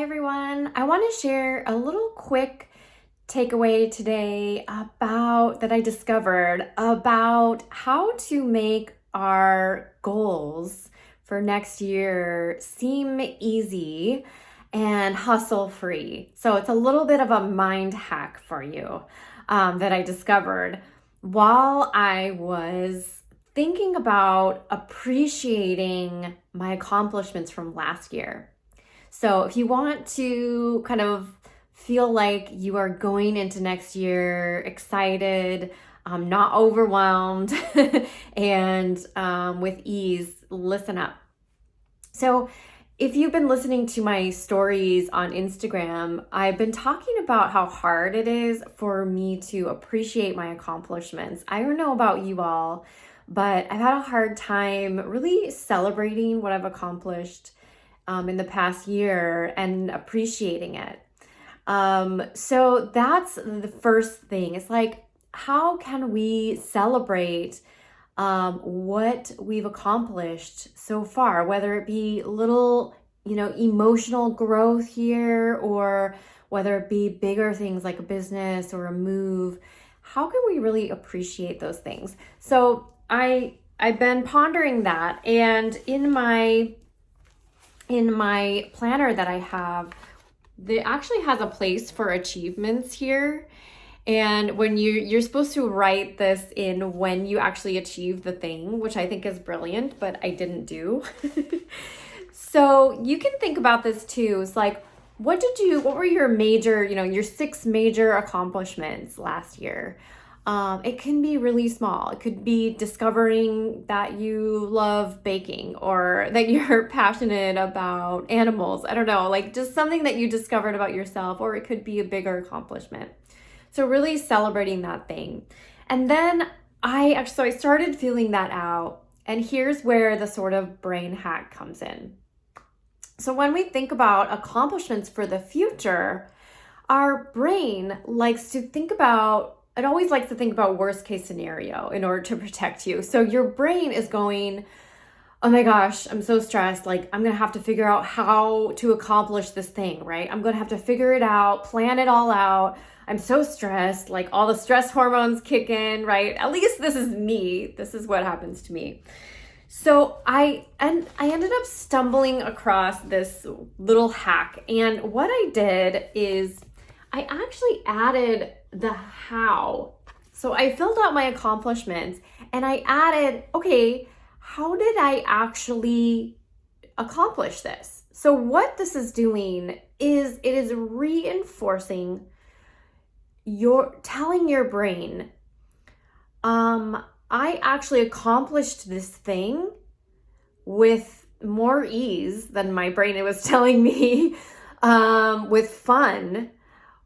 Hi everyone. I want to share a little quick takeaway today about that I discovered about how to make our goals for next year seem easy and hustle free. So it's a little bit of a mind hack for you that I discovered while I was thinking about appreciating my accomplishments from last year. So if you want to kind of feel like you are going into next year excited, not overwhelmed, and with ease, listen up. So if you've been listening to my stories on Instagram, I've been talking about how hard it is for me to appreciate my accomplishments. I don't know about you all, but I've had a hard time really celebrating what I've accomplished in the past year and appreciating it. So that's the first thing. It's like, how can we celebrate what we've accomplished so far, whether it be little, emotional growth here, or whether it be bigger things like a business or a move. How can we really appreciate those things? So I've been pondering that, and in my planner that I have, it actually has a place for achievements here. And when you're supposed to write this in when you actually achieve the thing, which I think is brilliant, but I didn't do. So you can think about this too. It's like, what were your major, your 6 major accomplishments last year? It can be really small. It could be discovering that you love baking or that you're passionate about animals. I don't know, like just something that you discovered about yourself, or it could be a bigger accomplishment. So really celebrating that thing. And then I started feeling that out. And here's where the sort of brain hack comes in. So when we think about accomplishments for the future, our brain always likes to think about worst case scenario in order to protect you. So your brain is going, oh my gosh, I'm so stressed. Like, I'm going to have to figure out how to accomplish this thing, right? I'm going to have to figure it out, plan it all out. I'm so stressed. Like, all the stress hormones kick in, right? At least this is me. This is what happens to me. So I ended up stumbling across this little hack. And what I did is I actually added the how. So I filled out my accomplishments and I added, okay, how did I actually accomplish this? So what this is doing is it is reinforcing telling your brain, I actually accomplished this thing with more ease than my brain was telling me, with fun,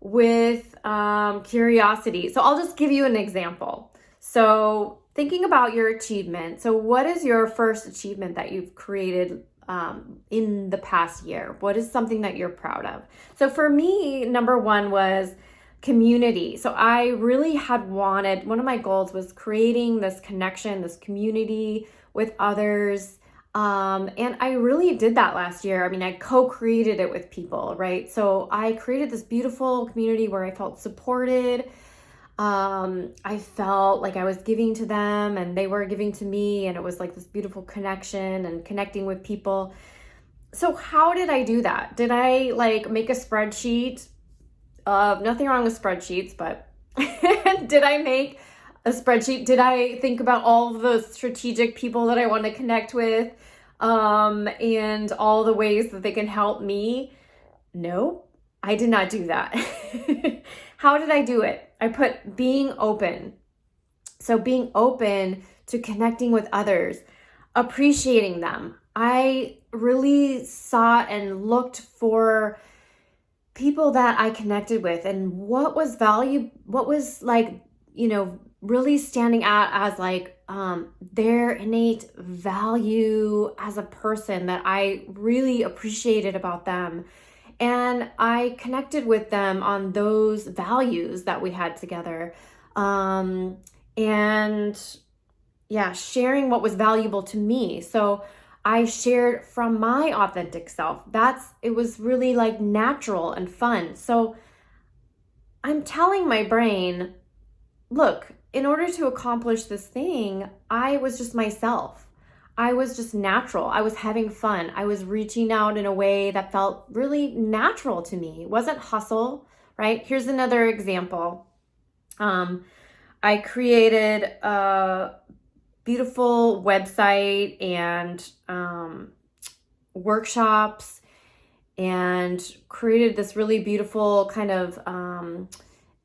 with curiosity. So I'll just give you an example. So thinking about your achievement. So what is your first achievement that you've created in the past year? What is something that you're proud of? So for me, number one was community. So I really had wanted, one of my goals was creating this connection, this community with others. And I really did that last year. I mean, I co-created it with people, right? So I created this beautiful community where I felt supported. I felt like I was giving to them and they were giving to me, and it was like this beautiful connection and connecting with people. So how did I do that? Did I make a spreadsheet? Nothing wrong with spreadsheets, but did I make a spreadsheet? Did I think about all the strategic people that I want to connect with, and all the ways that they can help me? No, I did not do that. How did I do it? I put being open. So being open to connecting with others, appreciating them. I really sought and looked for people that I connected with and what was really standing out as their innate value as a person that I really appreciated about them. And I connected with them on those values that we had together. And yeah, sharing what was valuable to me. So I shared from my authentic self. It was really like natural and fun. So I'm telling my brain, look, in order to accomplish this thing, I was just myself. I was just natural. I was having fun. I was reaching out in a way that felt really natural to me. It wasn't hustle, right? Here's another example. I created a beautiful website and workshops and created this really beautiful kind of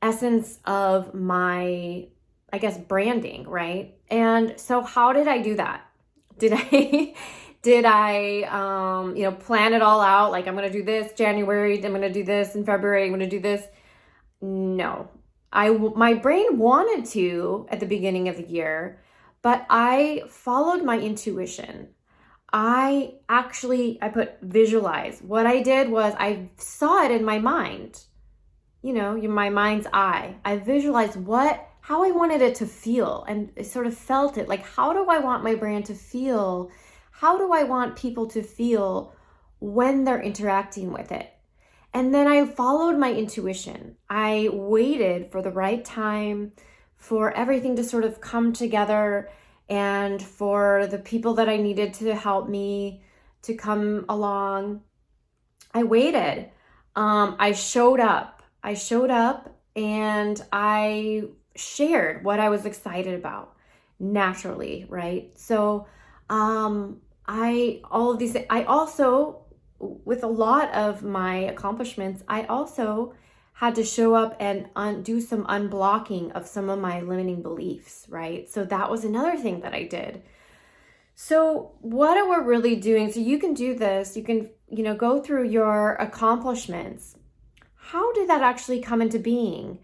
essence of my, I guess, branding, right? And so how did I do that? Did I plan it all out? Like, I'm going to do this January, I'm going to do this in February, I'm going to do this. No, my brain wanted to at the beginning of the year, but I followed my intuition. I put visualize. What I did was I saw it in my mind, my mind's eye. I visualized how I wanted it to feel, and I sort of felt it. Like, how do I want my brand to feel? How do I want people to feel when they're interacting with it? And then I followed my intuition. I waited for the right time for everything to sort of come together and for the people that I needed to help me to come along. I waited. I showed up. And I shared what I was excited about naturally, right? So I also, with a lot of my accomplishments, I also had to show up and do some unblocking of some of my limiting beliefs, right? So that was another thing that I did. So what are we really doing? So you can do this. You can, go through your accomplishments. How did that actually come into being?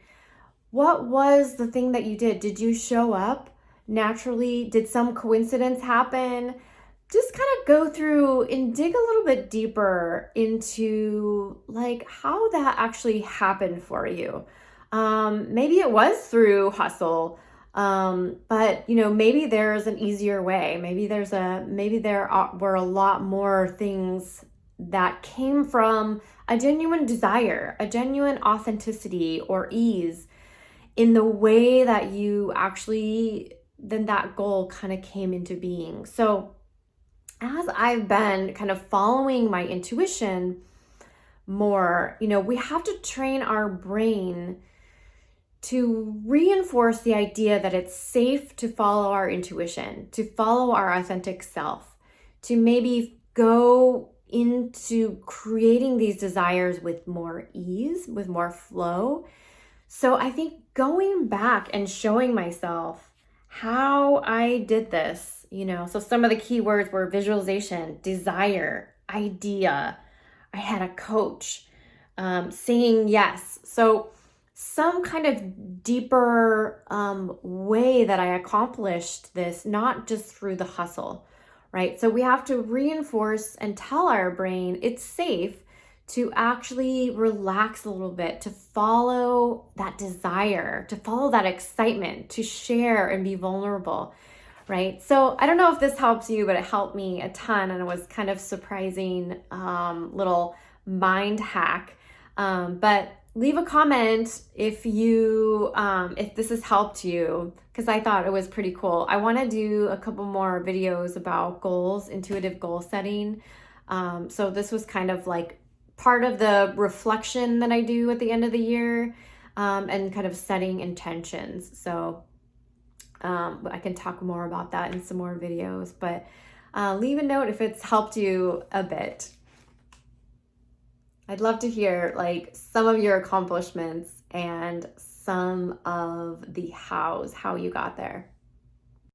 What was the thing that you did? Did you show up naturally? Did some coincidence happen? Just kind of go through and dig a little bit deeper into like how that actually happened for you. Maybe it was through hustle, but maybe there's an easier way. Maybe there were a lot more things that came from a genuine desire, a genuine authenticity or ease in the way that you actually, then that goal kind of came into being. So as I've been kind of following my intuition more, we have to train our brain to reinforce the idea that it's safe to follow our intuition, to follow our authentic self, to maybe go into creating these desires with more ease, with more flow. So I think going back and showing myself how I did this, so some of the key words were visualization, desire, idea. I had a coach, saying yes. So some kind of deeper way that I accomplished this, not just through the hustle, right? So we have to reinforce and tell our brain it's safe to actually relax a little bit, to follow that desire, to follow that excitement, to share and be vulnerable, right? So I don't know if this helps you, but it helped me a ton, and it was kind of surprising little mind hack. But leave a comment if this has helped you, because I thought it was pretty cool. I want to do a couple more videos about goals, intuitive goal setting. So this was kind of like part of the reflection that I do at the end of the year, and kind of setting intentions. So I can talk more about that in some more videos, but leave a note if it's helped you a bit. I'd love to hear like some of your accomplishments and some of the how you got there.